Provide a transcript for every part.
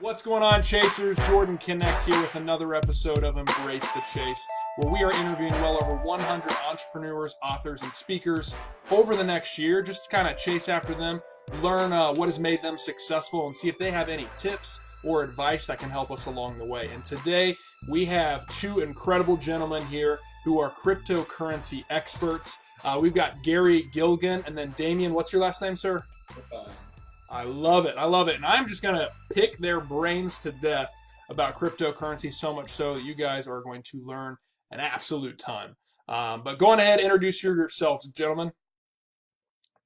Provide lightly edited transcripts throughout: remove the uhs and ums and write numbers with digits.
What's going on, Chasers? Jordan Connect here with another episode of Embrace the Chase, where we are interviewing well over 100 entrepreneurs, authors, and speakers over the next year, just to kind of chase after them, learn what has made them successful, and see if they have any tips or advice that can help us along the way. And today, we have two incredible gentlemen here who are cryptocurrency experts. We've got Gary Gilgen, and then Damien. What's your last name, sir? Burbine. I love it. I love it. And I'm just going to pick their brains to death about cryptocurrency, so much so that you guys are going to learn an absolute ton. But go on ahead, introduce yourselves, gentlemen.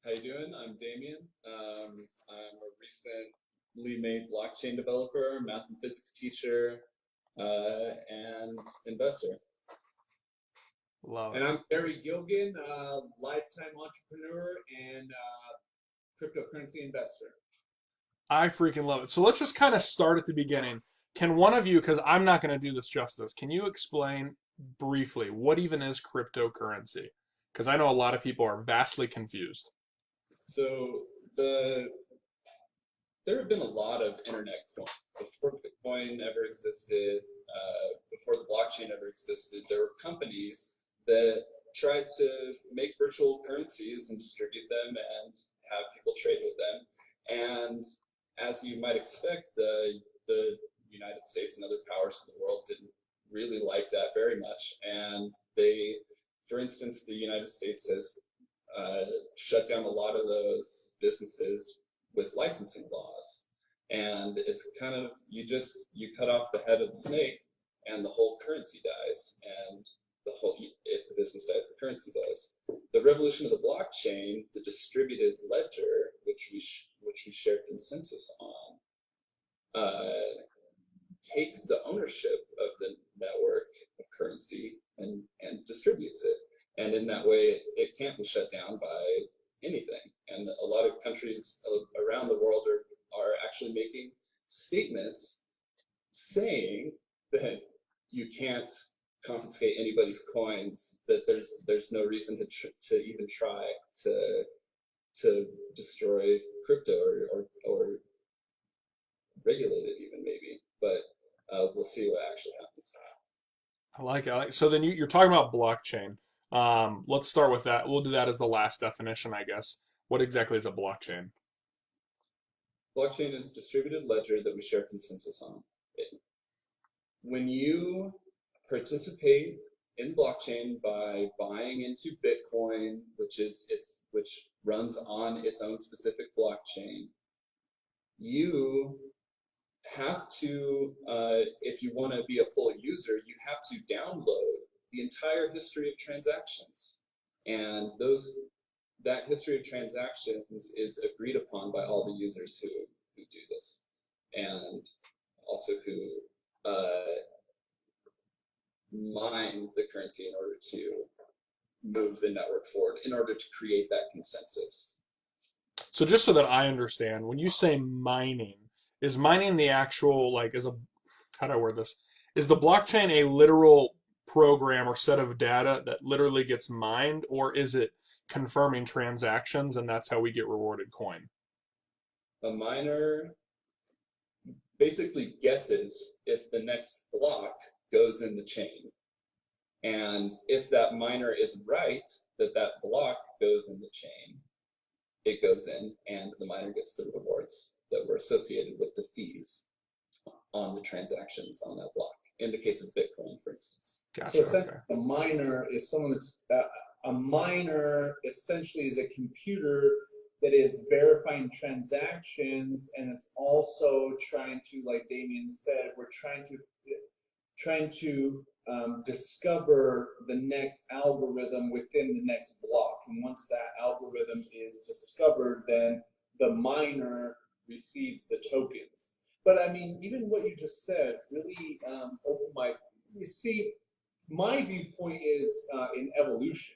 How you doing? I'm Damien. I'm a recently made blockchain developer, math and physics teacher, and investor. Love And it. I'm Gary Gilgen, lifetime entrepreneur and cryptocurrency investor. I freaking love it. So let's just kind of start at the beginning. Can one of you, because I'm not going to do this justice, can you explain briefly what even is cryptocurrency? Because I know a lot of people are vastly confused. So there have been a lot of internet coins. Before Bitcoin ever existed, before the blockchain ever existed, there were companies that tried to make virtual currencies and distribute them and have people trade with them. And as you might expect, the United States and other powers of the world didn't really like that very much. And they, for instance, the United States has shut down a lot of those businesses with licensing laws. And it's kind of, you cut off the head of the snake and the whole currency dies. And if the business dies, the currency dies. The revolution of the blockchain, the distributed ledger, which we share consensus on, takes the ownership of the network of currency and distributes it. And in that way, it can't be shut down by anything. And a lot of countries around the world are actually making statements saying that you can't confiscate anybody's coins, that there's no reason to even try to destroy crypto or regulate it even, maybe. But we'll see what actually happens. I like it. So then you're talking about blockchain. Let's start with that. We'll do that as the last definition, I guess. What exactly is a blockchain? Blockchain is distributed ledger that we share consensus on. When you participate in blockchain by buying into Bitcoin, which runs on its own specific blockchain, you have to, if you want to be a full user, you have to download the entire history of transactions. And that history of transactions is agreed upon by all the users who do this, and also who mine the currency in order to move the network forward, in order to create that consensus. So just so that I understand, when you say mining, is mining the actual, how do I word this? Is the blockchain a literal program or set of data that literally gets mined, or is it confirming transactions and that's how we get rewarded coin? A miner basically guesses if the next block goes in the chain. And if that miner is right, that block goes in the chain, it goes in, and the miner gets the rewards that were associated with the fees on the transactions on that block. In the case of Bitcoin, for instance. Gotcha. So essentially, a miner is someone that's a miner essentially is a computer that is verifying transactions, and it's also trying to, like Damien said, we're trying to discover the next algorithm within the next block. And once that algorithm is discovered, then the miner receives the tokens. But I mean, even what you just said really opened my. You see, my viewpoint is in evolution,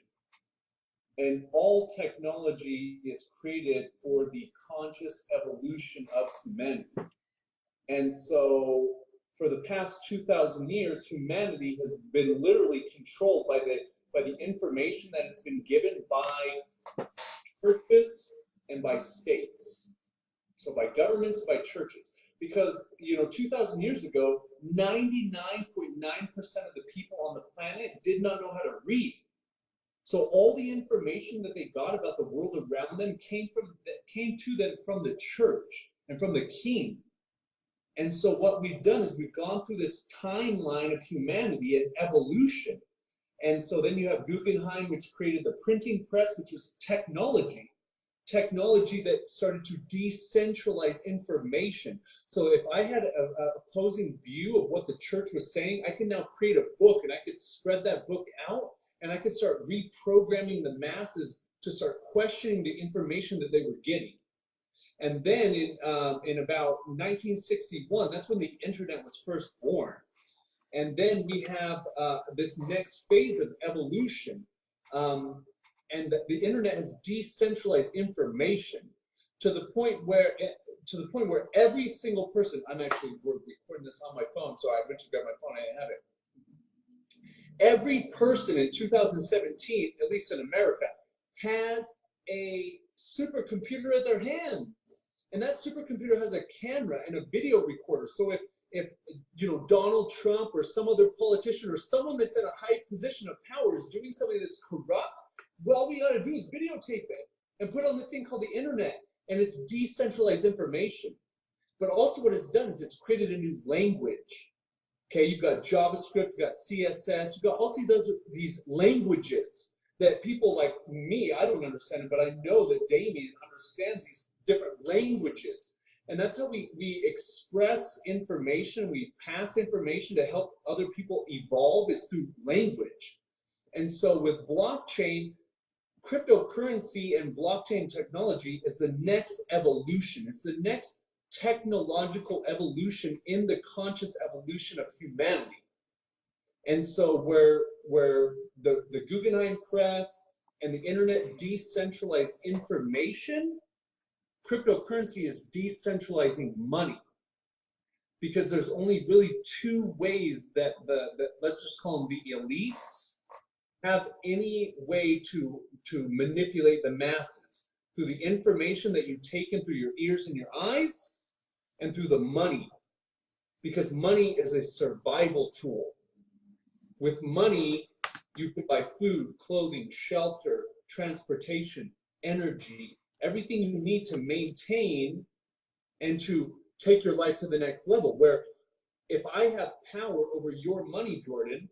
and all technology is created for the conscious evolution of humanity. And so, for the past 2,000 years, humanity has been literally controlled by the information that it's been given by churches and by states. So by governments, by churches. Because, 2,000 years ago, 99.9% of the people on the planet did not know how to read. So all the information that they got about the world around them came to them from the church and from the king. And so what we've done is we've gone through this timeline of humanity and evolution. And so then you have Guggenheim, which created the printing press, which was technology that started to decentralize information. So if I had a opposing view of what the church was saying, I can now create a book, and I could spread that book out, and I could start reprogramming the masses to start questioning the information that they were getting. And then in about 1961, that's when the internet was first born. And then we have this next phase of evolution. And the internet has decentralized information to the point where every single person, we're recording this on my phone, so I went to grab my phone, I didn't have it. Every person in 2017, at least in America, has a supercomputer at their hands. And that supercomputer has a camera and a video recorder. So if Donald Trump or some other politician or someone that's in a high position of power is doing something that's corrupt, well, all we got to do is videotape it and put it on this thing called the internet, and it's decentralized information. But also what it's done is it's created a new language. Okay, you've got JavaScript, you've got CSS, you've got all these languages that people like me, I don't understand it, but I know that Damien understands these different languages. And that's how we express information, we pass information to help other people evolve, is through language. And so with blockchain, cryptocurrency and blockchain technology is the next evolution. It's the next technological evolution in the conscious evolution of humanity. And so where the Guggenheim Press and the internet decentralize information, cryptocurrency is decentralizing money. Because there's only really two ways that let's just call them the elites, have any way to manipulate the masses, through the information that you take in through your ears and your eyes, and through the money. Because money is a survival tool. With money, you can buy food, clothing, shelter, transportation, energy, everything you need to maintain and to take your life to the next level. Where if I have power over your money, Jordan,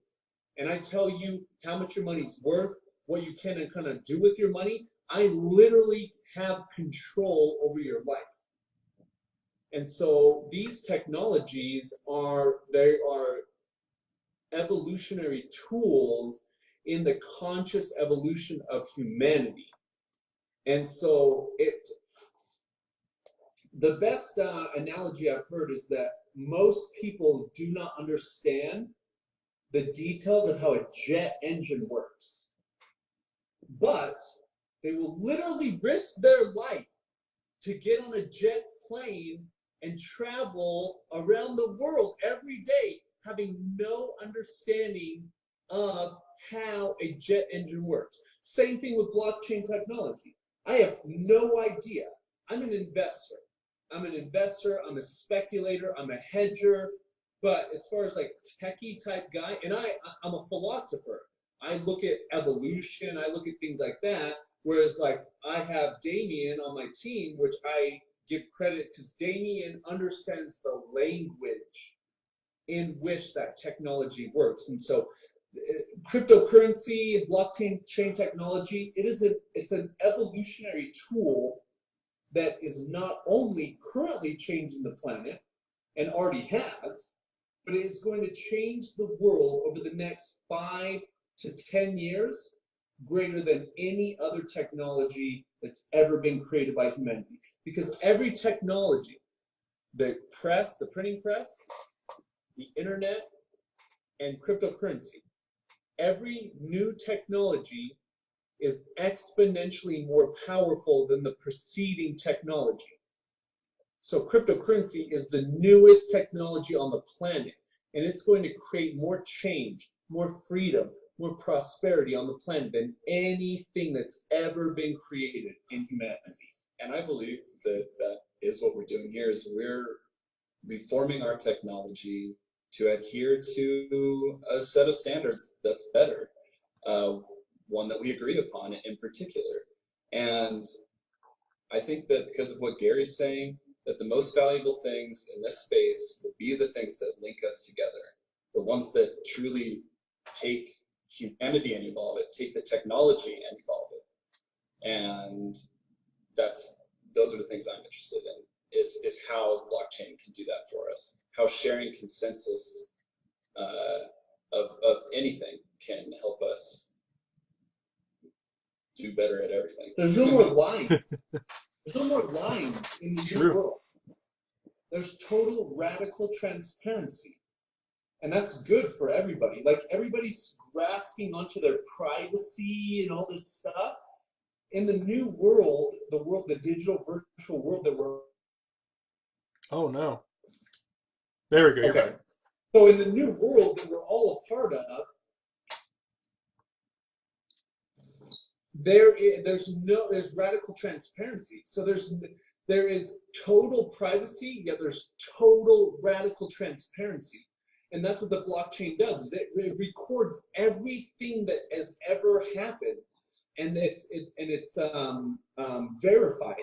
and I tell you how much your money's worth, what you can and cannot do with your money, I literally have control over your life. And so these technologies are evolutionary tools in the conscious evolution of humanity. And so the best analogy I've heard is that most people do not understand the details of how a jet engine works. But they will literally risk their life to get on a jet plane and travel around the world every day, having no understanding of how a jet engine works. Same thing with blockchain technology. I have no idea. I'm an investor. I'm a speculator, I'm a hedger. But as far as like techie type guy, and I'm a philosopher. I look at evolution, I look at things like that. Whereas like I have Damien on my team, which I give credit because Damien understands the language in which that technology works. And so cryptocurrency and blockchain technology, it's an evolutionary tool that is not only currently changing the planet and already has, but it is going to change the world over the next 5 to 10 years greater than any other technology that's ever been created by humanity. Because every technology, the press, the printing press, the internet, and cryptocurrency, every new technology is exponentially more powerful than the preceding technology. So cryptocurrency is the newest technology on the planet, and it's going to create more change, more freedom, more prosperity on the planet than anything that's ever been created in humanity. And I believe that is what we're doing here, is we're reforming our technology to adhere to a set of standards that's better, one that we agree upon in particular. And I think that because of what Gary's saying, that the most valuable things in this space will be the things that link us together, the ones that truly take humanity and evolve it, take the technology and evolve it. And those are the things I'm interested in, is how blockchain can do that for us, how sharing consensus of anything can help us do better at everything. There's no more lying. There's no more lying in the new world. There's total radical transparency. And that's good for everybody. Like, everybody's grasping onto their privacy and all this stuff. In the new world, the digital virtual world that we're... Oh, no. There we go. Okay. So in the new world that we're all a part of, there's radical transparency. So there is total privacy, yet there's total radical transparency. And that's what the blockchain does. Is it records everything that has ever happened, and it's verified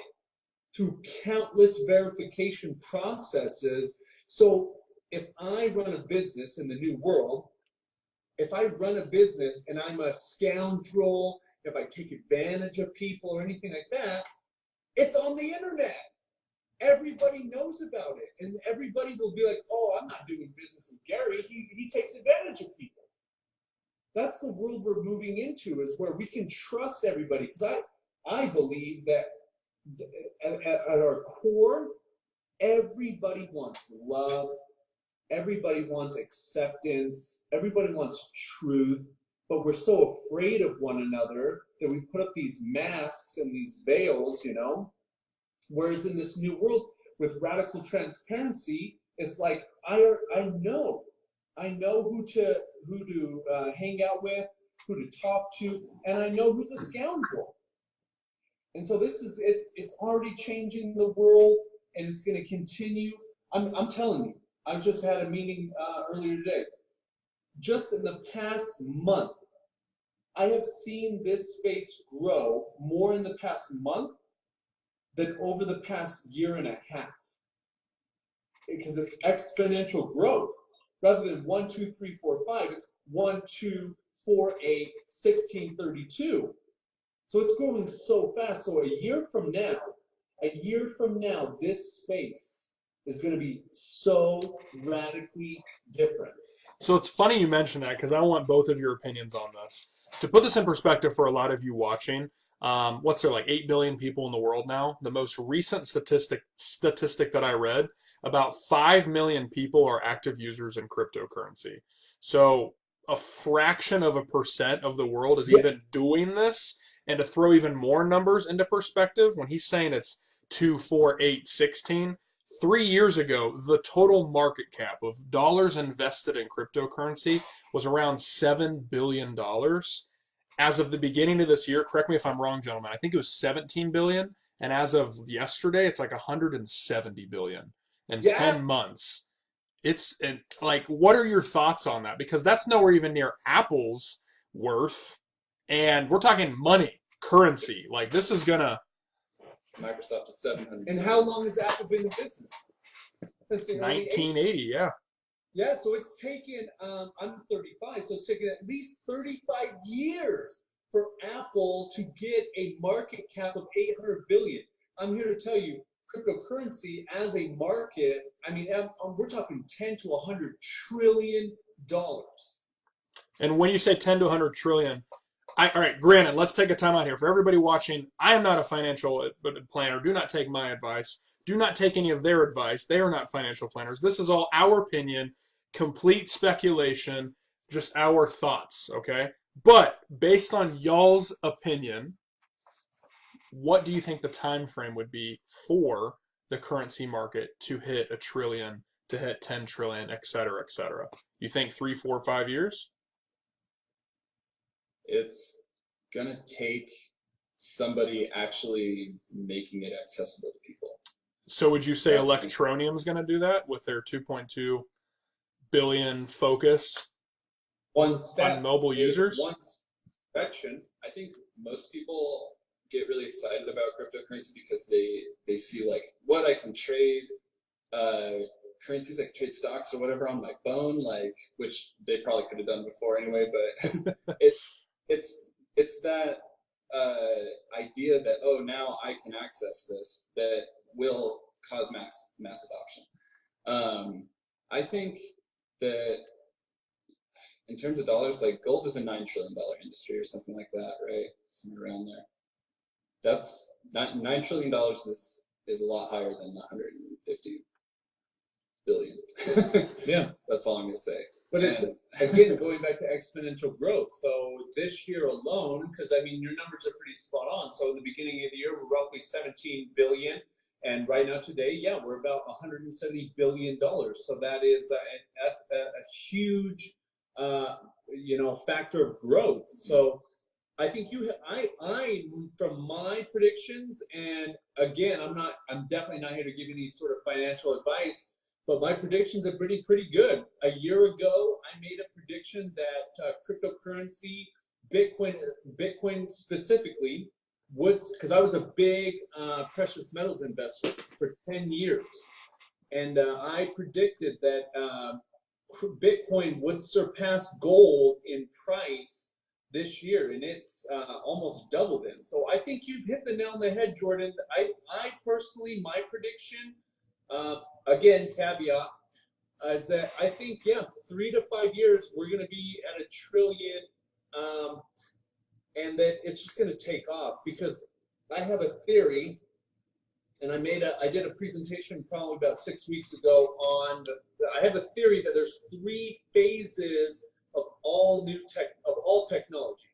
through countless verification processes. So if I run a business in the new world, if I run a business and I'm a scoundrel, if I take advantage of people or anything like that, it's on the internet. Everybody knows about it, and everybody will be like, "Oh, I'm not doing business with Gary. He takes advantage of people." That's the world we're moving into, is where we can trust everybody. Because I believe that at our core, everybody wants love, everybody wants acceptance, everybody wants truth, but we're so afraid of one another that we put up these masks and these veils, you know? Whereas in this new world with radical transparency, it's like I know who to hang out with, who to talk to, and I know who's a scoundrel. And so it's already changing the world, and it's going to continue. I'm telling you, I just had a meeting earlier today. Just in the past month, I have seen this space grow more in the past month than over the past year and a half, because it's exponential growth. Rather than 1, 2, 3, 4, 5, it's 1, 2, 4, 8, 16, 32. So it's growing so fast. So a year from now, this space is going to be so radically different. So it's funny you mention that, because I want both of your opinions on this. To put this in perspective for a lot of you watching, what's there, like 8 billion people in the world now? The most recent statistic that I read, about 5 million people are active users in cryptocurrency. So a fraction of a percent of the world is even doing this. And to throw even more numbers into perspective, when he's saying it's 2, 4, 8, 16, 3 years ago, the total market cap of dollars invested in cryptocurrency was around $7 billion. As of the beginning of this year, correct me if I'm wrong, gentlemen, I think it was 17 billion. And as of yesterday, it's like 170 billion in 10 months. It's like, what are your thoughts on that? Because that's nowhere even near Apple's worth. And we're talking money, currency. Like, this is gonna... Microsoft is 700. And how long has Apple been in business? 1980, yeah. Yeah, so it's taken, I'm 35, so it's taken at least 35 years for Apple to get a market cap of 800 billion. I'm here to tell you, cryptocurrency as a market, I mean, we're talking 10 to 100 trillion dollars. And when you say 10 to 100 trillion, all right, granted, let's take a time out here. For everybody watching, I am not a financial planner. Do not take my advice. Do not take any of their advice. They are not financial planners. This is all our opinion, complete speculation, just our thoughts, okay? But based on y'all's opinion, what do you think the time frame would be for the currency market to hit a trillion, to hit 10 trillion, et cetera, et cetera? You think 3, 4, 5 years? It's going to take somebody actually making it accessible to people. So would you say Yeah. Electroneum's going to do that with their 2.2 billion focus One step on mobile is users? one section. I think most people get really excited about cryptocurrency because they see like what I can trade, currencies, I can trade stocks or whatever on my phone, like, which they probably could have done before anyway. But it's that idea that, oh, now I can access this, that will cause mass adoption. I think that in terms of dollars, like gold is a $9 trillion industry or something like that, right? Somewhere around there. That's not $9 trillion is a lot higher than 150 billion. Yeah. That's all I'm gonna say. But it's, again, going back to exponential growth. So this year alone, because I mean, your numbers are pretty spot on. So in the beginning of the year, we're roughly 17 billion. And right now today, yeah, we're about $170 billion. So that is, that's a huge, factor of growth. So I think I, from my predictions, and again, I'm definitely not here to give any sort of financial advice, but my predictions are pretty good. A year ago, I made a prediction that cryptocurrency, Bitcoin specifically, would, because I was a big precious metals investor for 10 years, and I predicted that Bitcoin would surpass gold in price this year, and it's almost doubled it. So I think you've hit the nail on the head, Jordan. I personally, my prediction, again, caveat, is that I think, 3 to 5 years, we're going to be at $1 trillion, and that it's just going to take off, because I have a theory, and I did a presentation probably about 6 weeks ago on I have a theory that there's 3 phases of all technology.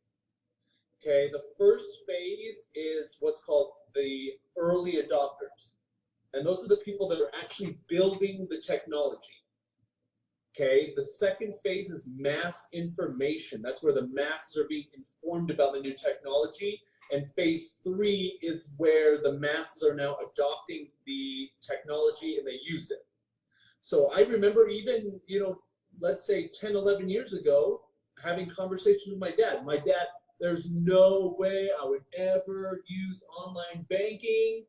Okay, the first phase is what's called the early adopters. And those are the people that are actually building the technology. Okay, the second phase is mass information. That's where the masses are being informed about the new technology. And phase 3 is where the masses are now adopting the technology and they use it. So I remember even, let's say 10, 11 years ago, having conversations with my dad. My dad, there's no way I would ever use online banking.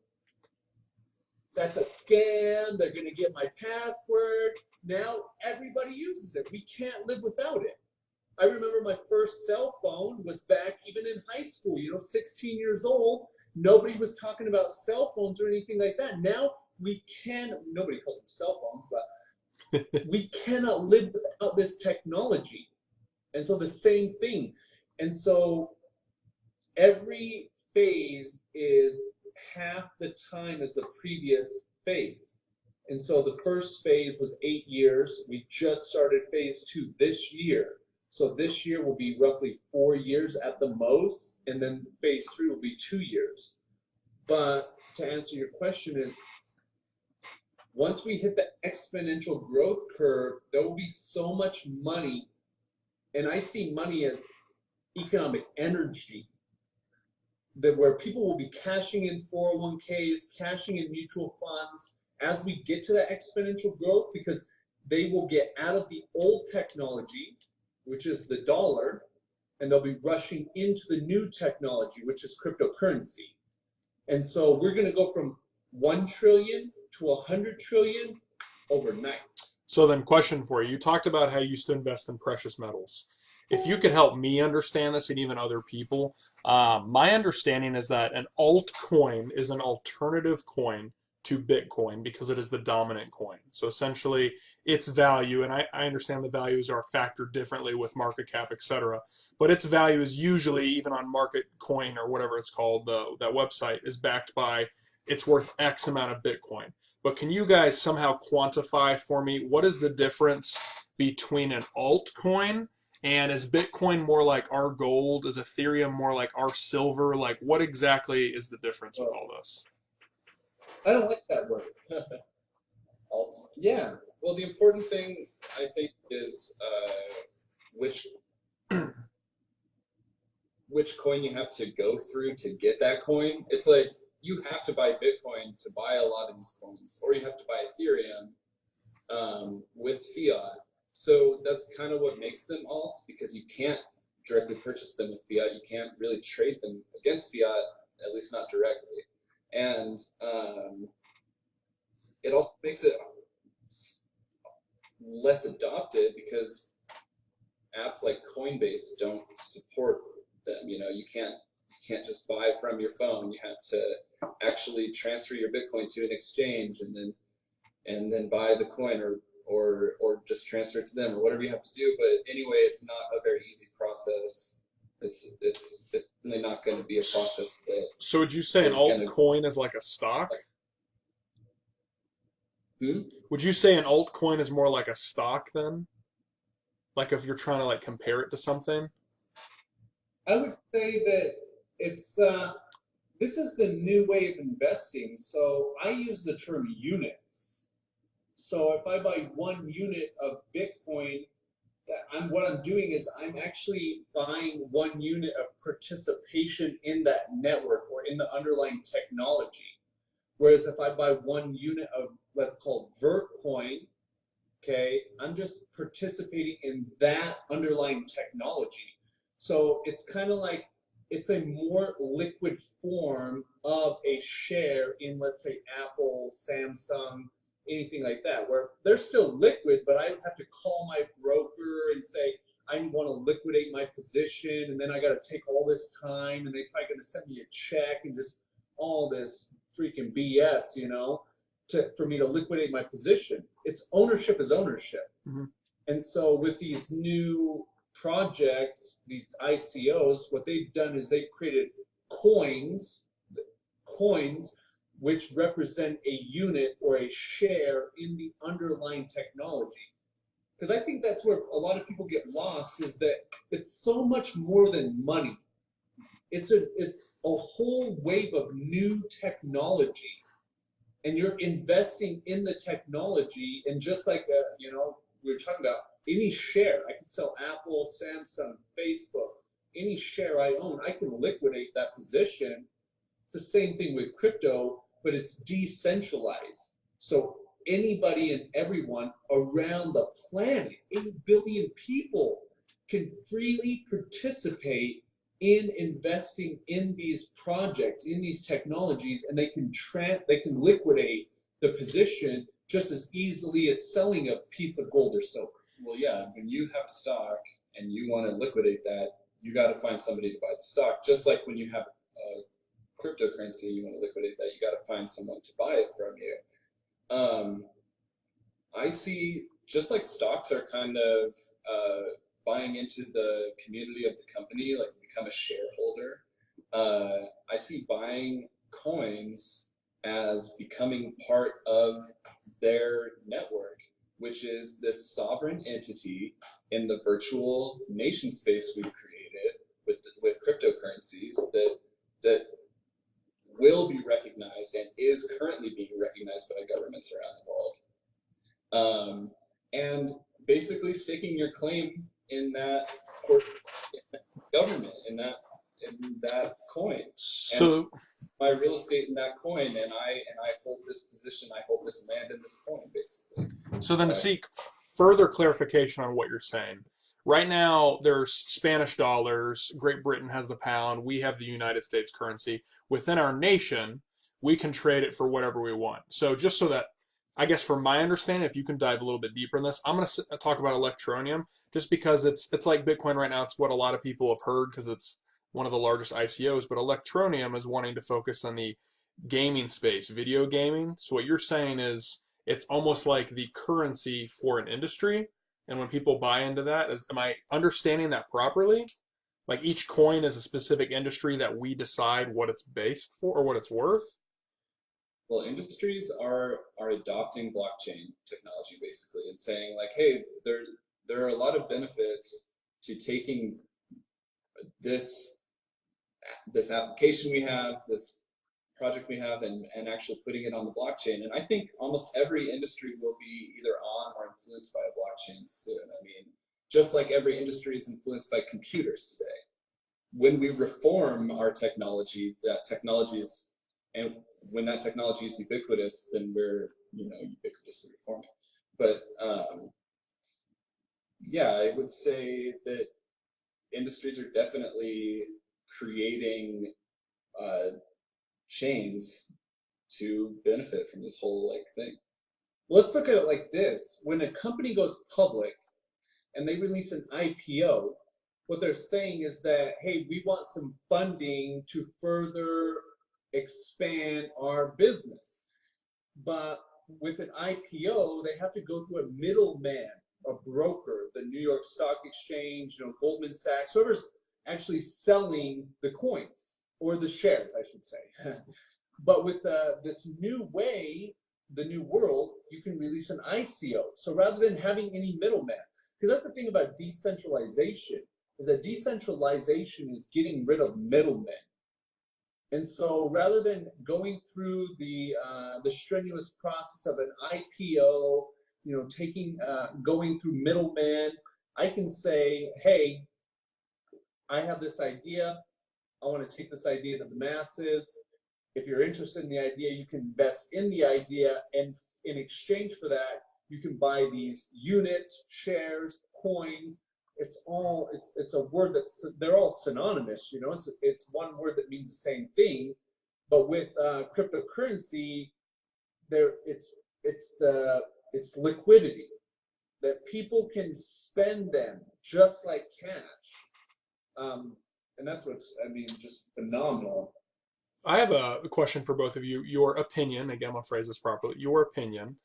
That's a scam. They're going to get my password. Now everybody uses it. We can't live without it. I remember my first cell phone was back even in high school, 16 years old. Nobody was talking about cell phones or anything like that. Now nobody calls them cell phones, but we cannot live without this technology. And so the same thing. And so every phase is half the time as the previous phase. And so the first phase was 8 years. We just started phase 2 this year. So this year will be roughly 4 years at the most, and then phase 3 will be 2 years. But to answer your question is, once we hit the exponential growth curve, there will be so much money, and I see money as economic energy, that where people will be cashing in 401ks, cashing in mutual funds as we get to that exponential growth, because they will get out of the old technology, which is the dollar, and they'll be rushing into the new technology, which is cryptocurrency. And so we're going to go from 1 trillion to 100 trillion overnight. So then, question for you. You talked about how you used to invest in precious metals. If you could help me understand this and even other people, my understanding is that an altcoin is an alternative coin to Bitcoin because it is the dominant coin. So essentially, its value, and I understand the values are factored differently with market cap, etc., but its value is usually, even on Market Coin or whatever it's called, that website, is backed by it's worth X amount of Bitcoin. But can you guys somehow quantify for me what is the difference between an altcoin and is Bitcoin more like our gold? Is Ethereum more like our silver? Like, what exactly is the difference with all this? I don't like that word. Alt. Yeah. Well, the important thing, I think, is which coin you have to go through to get that coin. It's like you have to buy Bitcoin to buy a lot of these coins, or you have to buy Ethereum with fiat. So that's kind of what makes them alts, because you can't directly purchase them with fiat. You can't really trade them against fiat, at least not directly. And it also makes it less adopted because apps like Coinbase don't support them. You can't just buy from your phone. You have to actually transfer your Bitcoin to an exchange and then buy the coin, or just transfer it to them, or whatever you have to do. But anyway, it's not a very easy process. It's really not going to be a process that. So would you say an altcoin is like a stock? Would you say an altcoin is more like a stock then? Like if you're trying to like compare it to something? I would say that it's this is the new way of investing. So I use the term units. So if I buy 1 unit of Bitcoin, what I'm doing is I'm actually buying 1 unit of participation in that network or in the underlying technology. Whereas if I buy 1 unit of what's called Vertcoin, okay, I'm just participating in that underlying technology. So it's kind of like, it's a more liquid form of a share in, let's say, Apple, Samsung, anything like that, where they're still liquid, but I would have to call my broker and say, I want to liquidate my position, and then I got to take all this time, and they're probably going to send me a check and just all this freaking BS, for me to liquidate my position. It's ownership is ownership. Mm-hmm. And so with these new projects, these ICOs, what they've done is they've created coins which represent a unit or a share in the underlying technology. Because I think that's where a lot of people get lost, is that it's so much more than money. It's a whole wave of new technology, and you're investing in the technology. And just like we were talking about, any share, I can sell Apple, Samsung, Facebook, any share I own, I can liquidate that position. It's the same thing with crypto, but it's decentralized. So anybody and everyone around the planet, 8 billion people, can freely participate in investing in these projects, in these technologies, and they can liquidate the position just as easily as selling a piece of gold or silver. Well, yeah, when you have stock and you want to liquidate that, you got to find somebody to buy the stock. Just like when you have cryptocurrency, you want to liquidate that, you got to find someone to buy it from you. I see, just like stocks are kind of buying into the community of the company, like you become a shareholder. I see buying coins as becoming part of their network, which is this sovereign entity in the virtual nation space we've created with cryptocurrencies that will be recognized and is currently being recognized by governments around the world. And basically staking your claim in that government, in that coin. So my real estate in that coin, and I hold this position, I hold this land in this coin, basically. So then to seek further clarification on what you're saying, right now there's Spanish dollars, Great Britain has the pound, we have the United States currency. Within our nation, we can trade it for whatever we want. So just so that, I guess from my understanding, if you can dive a little bit deeper in this, I'm going to talk about Electroneum just because it's like Bitcoin right now. It's what a lot of people have heard because it's one of the largest ICOs, but Electroneum is wanting to focus on the gaming space, video gaming. So what you're saying is it's almost like the currency for an industry. And when people buy into that, am I understanding that properly? Like each coin is a specific industry that we decide what it's based for or what it's worth? Well, industries are adopting blockchain technology basically and saying like, hey, there are a lot of benefits to taking this application we have, this project we have, and actually putting it on the blockchain. And I think almost every industry will be either on or influenced by a blockchain soon. I mean, just like every industry is influenced by computers today. When we reform our technology, that technology is And when that technology is ubiquitous, then we're, ubiquitously performing. But yeah, I would say that industries are definitely creating chains to benefit from this whole thing. Let's look at it like this. When a company goes public and they release an IPO, what they're saying is that, hey, we want some funding to further expand our business. But with an IPO, they have to go through a middleman, a broker, the New York Stock Exchange, Goldman Sachs, whoever's actually selling the coins or the shares, I should say. But with this new way, the new world, you can release an ICO. So rather than having any middleman, because that's the thing about decentralization, is that decentralization is getting rid of middlemen. And so rather than going through the strenuous process of an IPO, going through middlemen, I can say, hey, I have this idea. I want to take this idea to the masses. If you're interested in the idea, you can invest in the idea, and in exchange for that, you can buy these units, shares, coins. It's a word they're all synonymous. It's one word that means the same thing, but with cryptocurrency, it's liquidity, that people can spend them just like cash, and that's just phenomenal. I have a question for both of you. Your opinion, again, I'm gonna phrase this properly. Your opinion.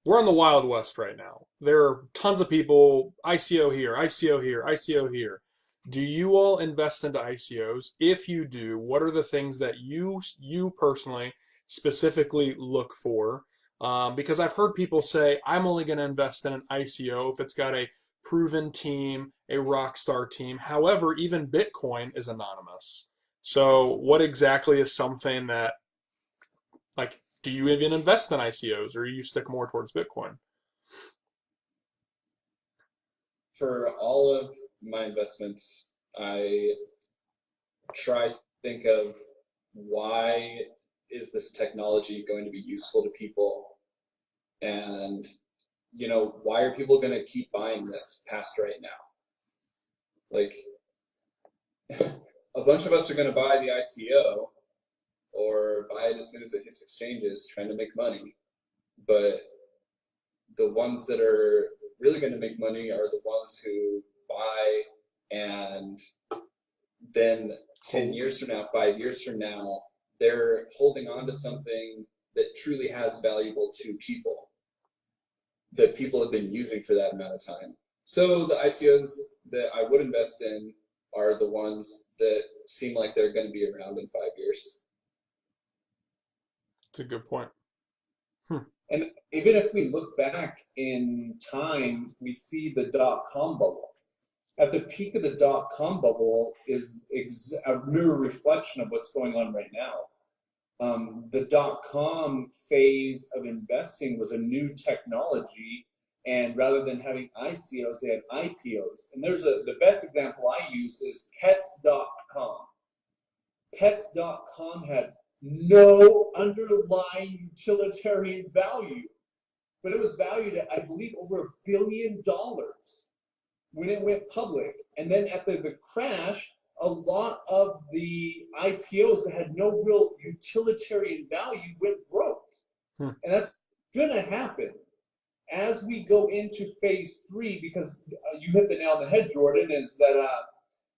We're in the Wild West right now. There are tons of people, ICO here, ICO here, ICO here. Do you all invest into ICOs? If you do, what are the things that you personally specifically look for? Because I've heard people say, I'm only going to invest in an ICO if it's got a proven team, a rock star team. However, even Bitcoin is anonymous. So what exactly is something that, do you even invest in ICOs, or you stick more towards Bitcoin? For all of my investments, I try to think of why is this technology going to be useful to people, and why are people going to keep buying this past right now? A bunch of us are going to buy the ICO or buy it as soon as it hits exchanges, trying to make money. But the ones that are really going to make money are the ones who buy, and then 10 years from now, 5 years from now, they're holding on to something that truly has valuable to people, that people have been using for that amount of time. So the ICOs that I would invest in are the ones that seem like they're going to be around in 5 years. That's a good point. And even if we look back in time, we see the dot-com bubble. At the peak of the dot-com bubble is a mirror reflection of what's going on right now. The dot-com phase of investing was a new technology, and rather than having ICOs, they had IPOs. And the best example I use is Pets.com. Pets.com had no underlying utilitarian value, but it was valued at, I believe, over $1 billion when it went public. And then at the crash, a lot of the IPOs that had no real utilitarian value went broke. And that's going to happen as we go into phase 3, because you hit the nail on the head, Jordan, is that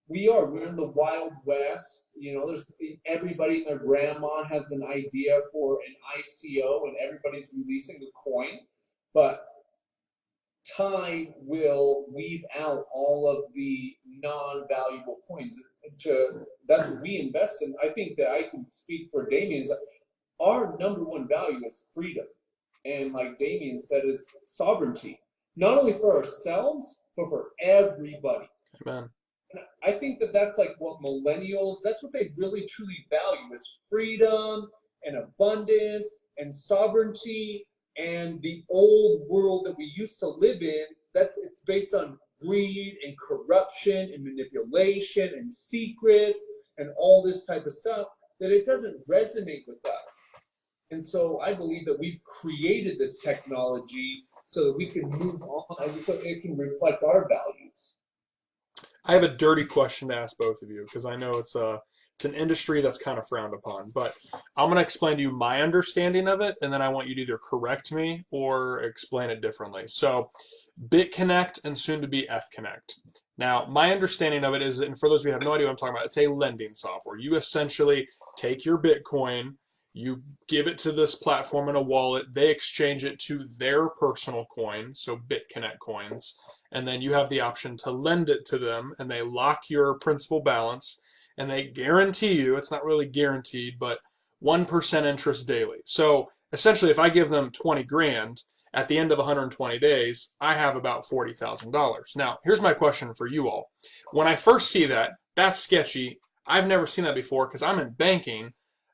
we're in the Wild West. There's everybody and their grandma has an idea for an ICO, and everybody's releasing a coin, but time will weed out all of the non-valuable coins. That's what we invest in. I think that I can speak for Damien. Our number one value is freedom, and like Damien said, is sovereignty, not only for ourselves but for everybody. Amen. I think that that's like what millennials, that's what they really truly value, is freedom and abundance and sovereignty. And the old world that we used to live in, it's based on greed and corruption and manipulation and secrets and all this type of stuff. that it doesn't resonate with us. And so I believe that we've created this technology so that we can move on, so it can reflect our values. I have a dirty question to ask both of you because I know it's an industry that's kind of frowned upon. But I'm going to explain to you my understanding of it, and then I want you to either correct me or explain it differently. So, BitConnect and soon to be FConnect. Now, my understanding of it is, and for those of you who have no idea what I'm talking about, it's a lending software. You essentially take your Bitcoin, you give it to this platform in a wallet, they exchange it to their personal coin, so BitConnect coins, and then you have the option to lend it to them, and they lock your principal balance, and they guarantee you, it's not really guaranteed, but 1% interest daily. So essentially, if I give them 20 grand, at the end of 120 days, I have about $40,000. Now, here's my question for you all. When I first see that, that's sketchy. I've never seen that before because I'm in banking.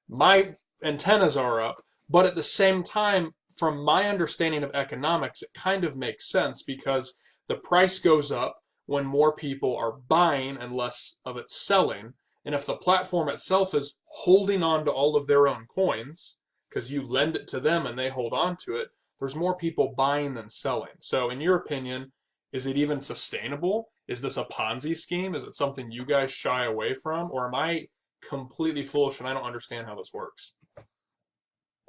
My antennas are up, but at the same time, from my understanding of economics, it kind of makes sense because the price goes up when more people are buying and less of it selling. And if the platform itself is holding on to all of their own coins, because you lend it to them and they hold on to it, there's more people buying than selling. So in your opinion, is it even sustainable? Is this a Ponzi scheme? Is it something you guys shy away from? Or am I completely foolish and I don't understand how this works?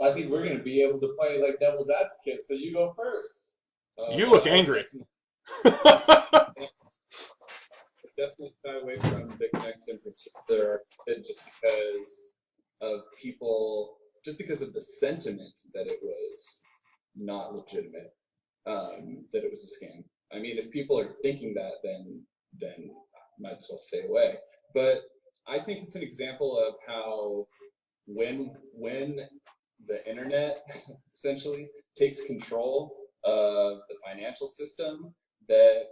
I think we're going to be able to play like devil's advocate, so you go first. You look angry. Definitely shy away from BitConnect in particular, just because of the sentiment that it was not legitimate, that it was a scam. I mean, if people are thinking that, then might as well stay away. But I think it's an example of how when the internet essentially takes control of the financial system, that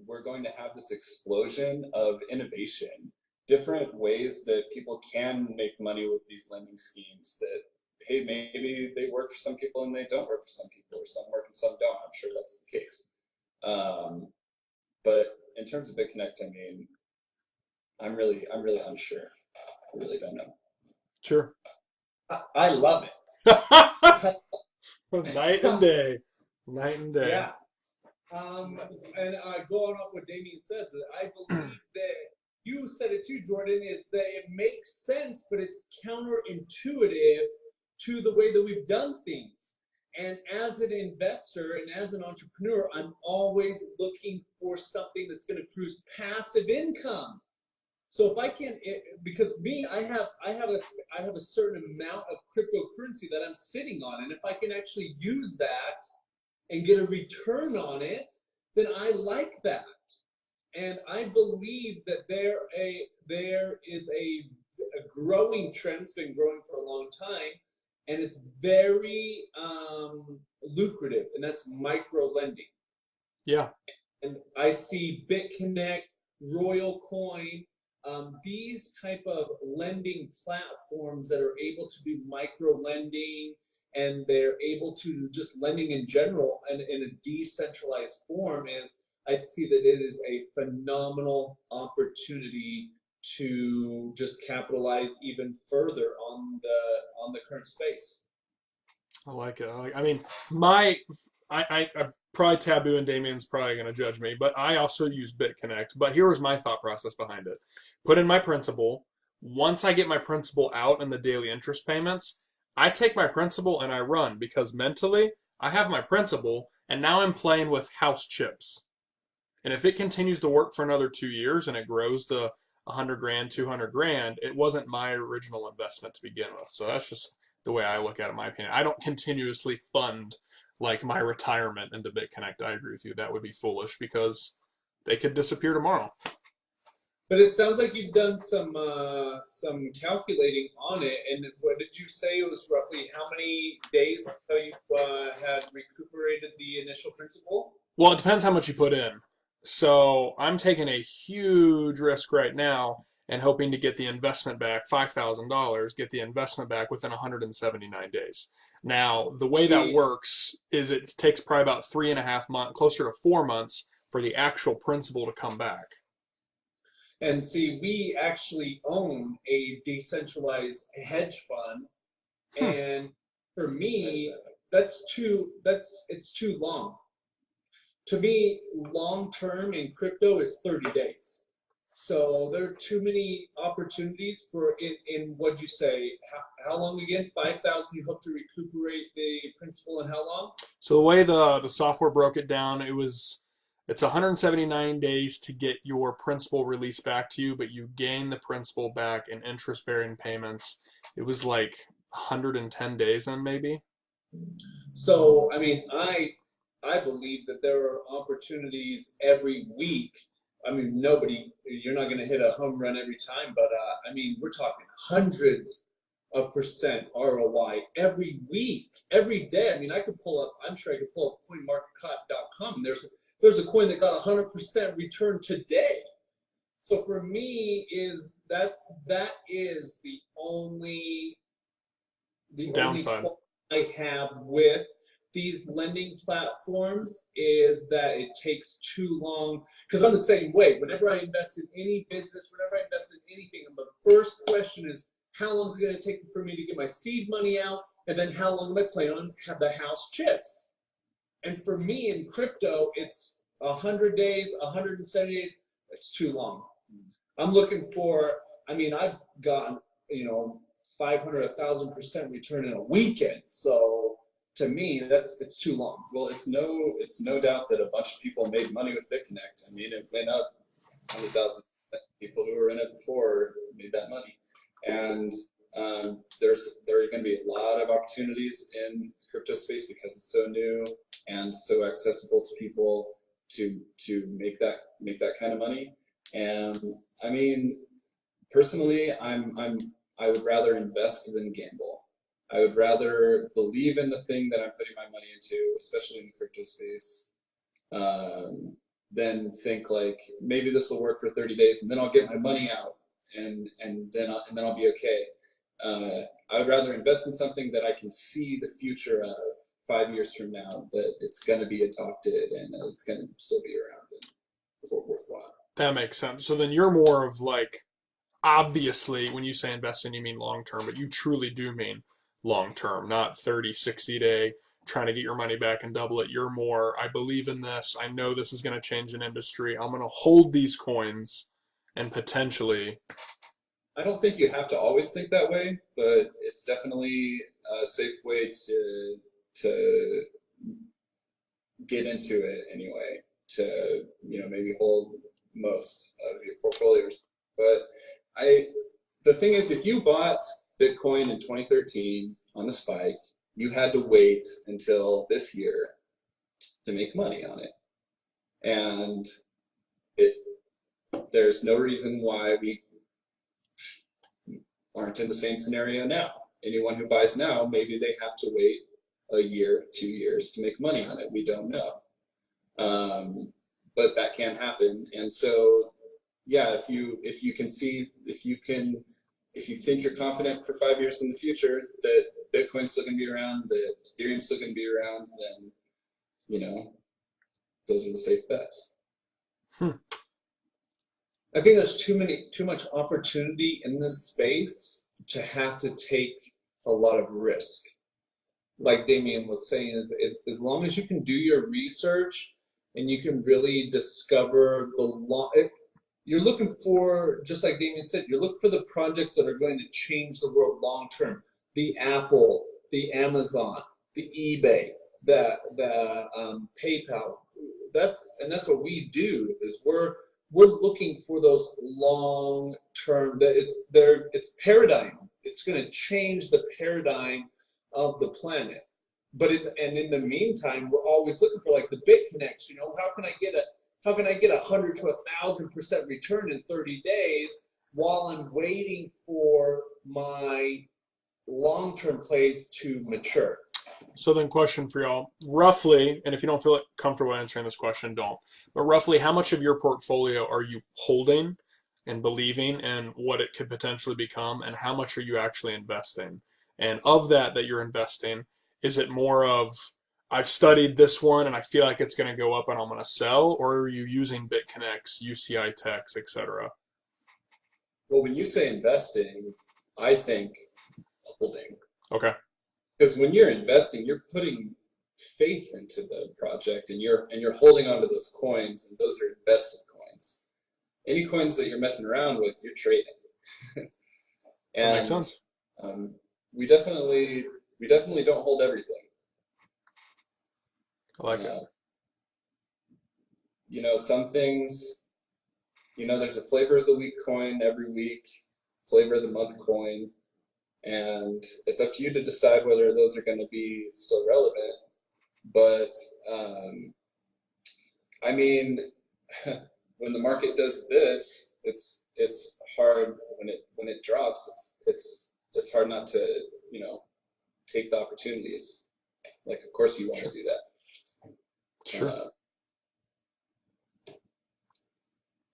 we're going to have this explosion of innovation, different ways that people can make money with these lending schemes that, hey, maybe they work for some people and they don't work for some people, or some work and some don't. I'm sure that's the case. But in terms of BitConnect, I mean, I'm really unsure. I really don't know. Sure. I love it. Night and day. Night and day. Yeah. And going off what Damien says, I believe that you said it too, Jordan, is that it makes sense, but it's counterintuitive to the way that we've done things. And as an investor and as an entrepreneur, I'm always looking for something that's going to produce passive income. So if I can, because me, I have a certain amount of cryptocurrency that I'm sitting on, and if I can actually use that and get a return on it, then I like that. And I believe that there is a growing trend. It's been growing for a long time, and it's very lucrative, and that's micro lending. Yeah. And I see BitConnect, Royal Coin, these type of lending platforms that are able to do micro lending, and they're able to just lending in general and in a decentralized form, I'd see that it is a phenomenal opportunity to just capitalize even further on the current space. I like it. I mean, I probably taboo, and Damien's probably going to judge me, but I also use BitConnect. But here was my thought process behind it. Put in my principal. Once I get my principal out and the daily interest payments, I take my principal and I run, because mentally I have my principal and now I'm playing with house chips. And if it continues to work for another 2 years and it grows to 100 grand, 200 grand, it wasn't my original investment to begin with. So that's just the way I look at it, in my opinion. I don't continuously fund like my retirement into BitConnect. I agree with you. That would be foolish because they could disappear tomorrow. But it sounds like you've done some calculating on it. And what did you say? It was roughly how many days until you had recuperated the initial principal? Well, it depends how much you put in. So I'm taking a huge risk right now and hoping to get the investment back, $5,000, get the investment back within 179 days. Now, the way that works is it takes probably about 3.5 months, closer to 4 months, for the actual principal to come back. And see, we actually own a decentralized hedge fund, and for me, it's too long. To me, long term in crypto is 30 days. So there are too many opportunities for in what'd you say? How long again? 5,000 you hope to recuperate the principal in how long? So the way the software broke it down, it's 179 days to get your principal released back to you, but you gain the principal back in interest-bearing payments. It was like 110 days then maybe. So I mean, I believe that there are opportunities every week. I mean, you're not going to hit a home run every time, but I mean, we're talking hundreds of percent ROI every week, every day. I mean, I'm sure I could pull up coinmarketcap.com, and there's a coin that got 100% return today. So for me, that is the Downside. only I have with these lending platforms is that it takes too long. Because I'm the same way. Whenever I invest in any business, whenever I invest in anything, the first question is, how long is it going to take for me to get my seed money out? And then how long am I planning on have the house chips? And for me in crypto, it's 100 days, 170 days. It's too long. I'm looking for, I mean, I've gotten, 500, 1,000% return in a weekend. So to me, it's too long. Well, it's no doubt that a bunch of people made money with BitConnect. I mean, it went up 100,000 people who were in it before made that money, and there are going to be a lot of opportunities in the crypto space because it's so new and so accessible to people to make that kind of money. And I mean, personally, I would rather invest than gamble. I would rather believe in the thing that I'm putting my money into, especially in the crypto space, than think like maybe this will work for 30 days and then I'll get my money out and then I'll be okay. I would rather invest in something that I can see the future of 5 years from now, that it's going to be adopted and it's going to still be around and worthwhile. That makes sense. So then you're more of like, obviously, when you say investing, you mean long term, but you truly do mean long term, not 30, 60 day trying to get your money back and double it. You're more, I believe in this. I know this is going to change an industry. I'm going to hold these coins and potentially. I don't think you have to always think that way, but it's definitely a safe way to get into it anyway, to maybe hold most of your portfolios. But the thing is, if you bought Bitcoin in 2013 on the spike, you had to wait until this year to make money on it. And there's no reason why we aren't in the same scenario now. Anyone who buys now, maybe they have to wait a year, 2 years to make money on it. We don't know. But that can happen. And so, yeah, if you think you're confident for 5 years in the future that Bitcoin's still going to be around, that Ethereum's still going to be around, then, those are the safe bets. I think there's too much opportunity in this space to have to take a lot of risk. Like Damien was saying, is as long as you can do your research and you can really discover you're looking for, just like Damien said, you're looking for the projects that are going to change the world long term. The Apple, the Amazon, the eBay, the PayPal. That's what we do. Is we're looking for those long term. That it's paradigm. It's going to change the paradigm of the planet. But in the meantime, we're always looking for like the BitConnects. How can I get 100 to 1,000% return in 30 days while I'm waiting for my long-term plays to mature? So then question for y'all, roughly, and if you don't feel comfortable answering this question, don't, but roughly how much of your portfolio are you holding and believing in what it could potentially become, and how much are you actually investing? And of that you're investing, is it more of, I've studied this one and I feel like it's going to go up and I'm going to sell, or are you using BitConnects, UCI Techs, etc.? Well, when you say investing, I think holding. Okay. Because when you're investing, you're putting faith into the project, and you're holding onto those coins, and those are invested coins. Any coins that you're messing around with, you're trading. That makes And sense. we definitely don't hold everything. I like it. You know, some things, you know, there's a flavor of the week coin every week, flavor of the month coin, and it's up to you to decide whether those are going to be still relevant. But I mean, when the market does this, it's hard when it drops. It's hard not to, you know, take the opportunities. Like, of course you want to do that. Sure.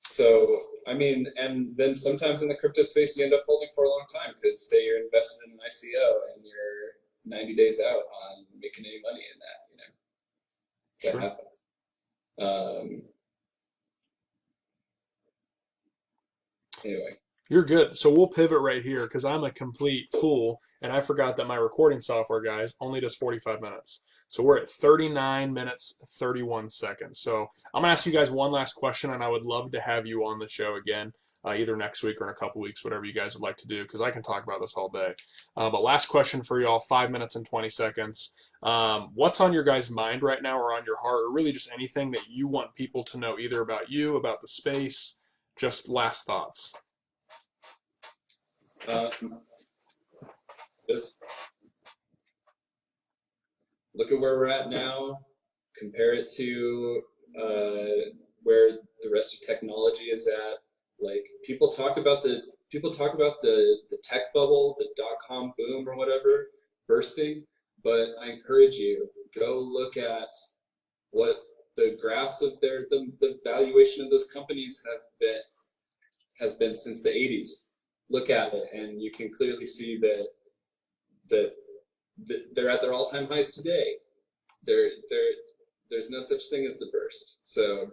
So, I mean, and then sometimes in the crypto space, you end up holding for a long time because, say, you're invested in an ICO and you're 90 days out on making any money in that, you know, that Sure. happens. Anyway. You're good. So we'll pivot right here because I'm a complete fool and I forgot that my recording software, guys, only does 45 minutes. So we're at 39 minutes, 31 seconds. So I'm going to ask you guys one last question, and I would love to have you on the show again, either next week or in a couple weeks, whatever you guys would like to do, because I can talk about this all day. But last question for y'all, 5 minutes and 20 seconds. What's on your guys' mind right now, or on your heart, or really just anything that you want people to know, either about you, about the space, just last thoughts? Just look at where we're at now, compare it to where the rest of technology is at. Like, people talk about the tech bubble, the dot-com boom or whatever bursting, but I encourage you, go look at what the graphs of the valuation of those companies has been since the 80s. Look at it, and you can clearly see that they're at their all-time highs today. There's no such thing as the burst. So,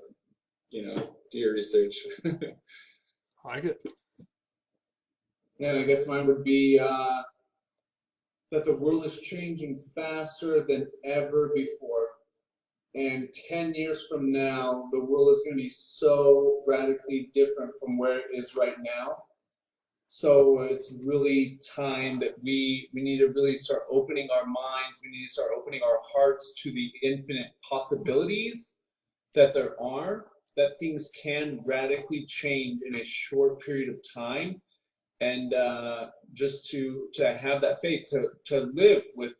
you know, do your research. I like it. Yeah, and I guess mine would be that the world is changing faster than ever before. And 10 years from now, the world is going to be so radically different from where it is right now. So it's really time that we need to really start opening our minds. We need to start opening our hearts to the infinite possibilities that there are, that things can radically change in a short period of time. And just to have that faith, to live with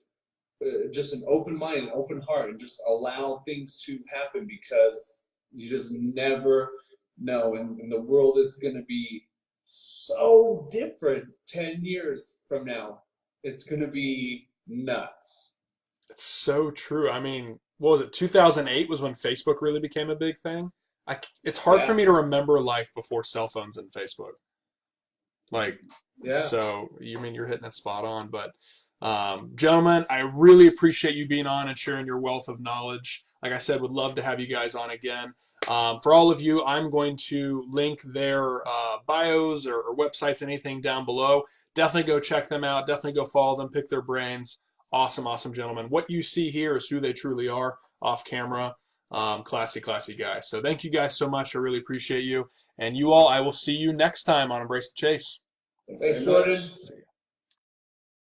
just an open mind, an open heart, and just allow things to happen, because you just never know. And the world is going to be so different 10 years from now. It's going to be nuts. It's so true. I mean, what was it? 2008 was when Facebook really became a big thing. It's hard for me to remember life before cell phones and Facebook. Like, so you mean you're hitting it spot on. But gentlemen, I really appreciate you being on and sharing your wealth of knowledge. Like I said, would love to have you guys on again. For all of you, I'm going to link their bios or websites, anything down below. Definitely go check them out. Definitely go follow them, pick their brains. Awesome, awesome gentlemen. What you see here is who they truly are off camera. Classy guys. So thank you guys so much. I really appreciate you. And you all, I will see you next time on Embrace the Chase. Thanks, Jordan. See you.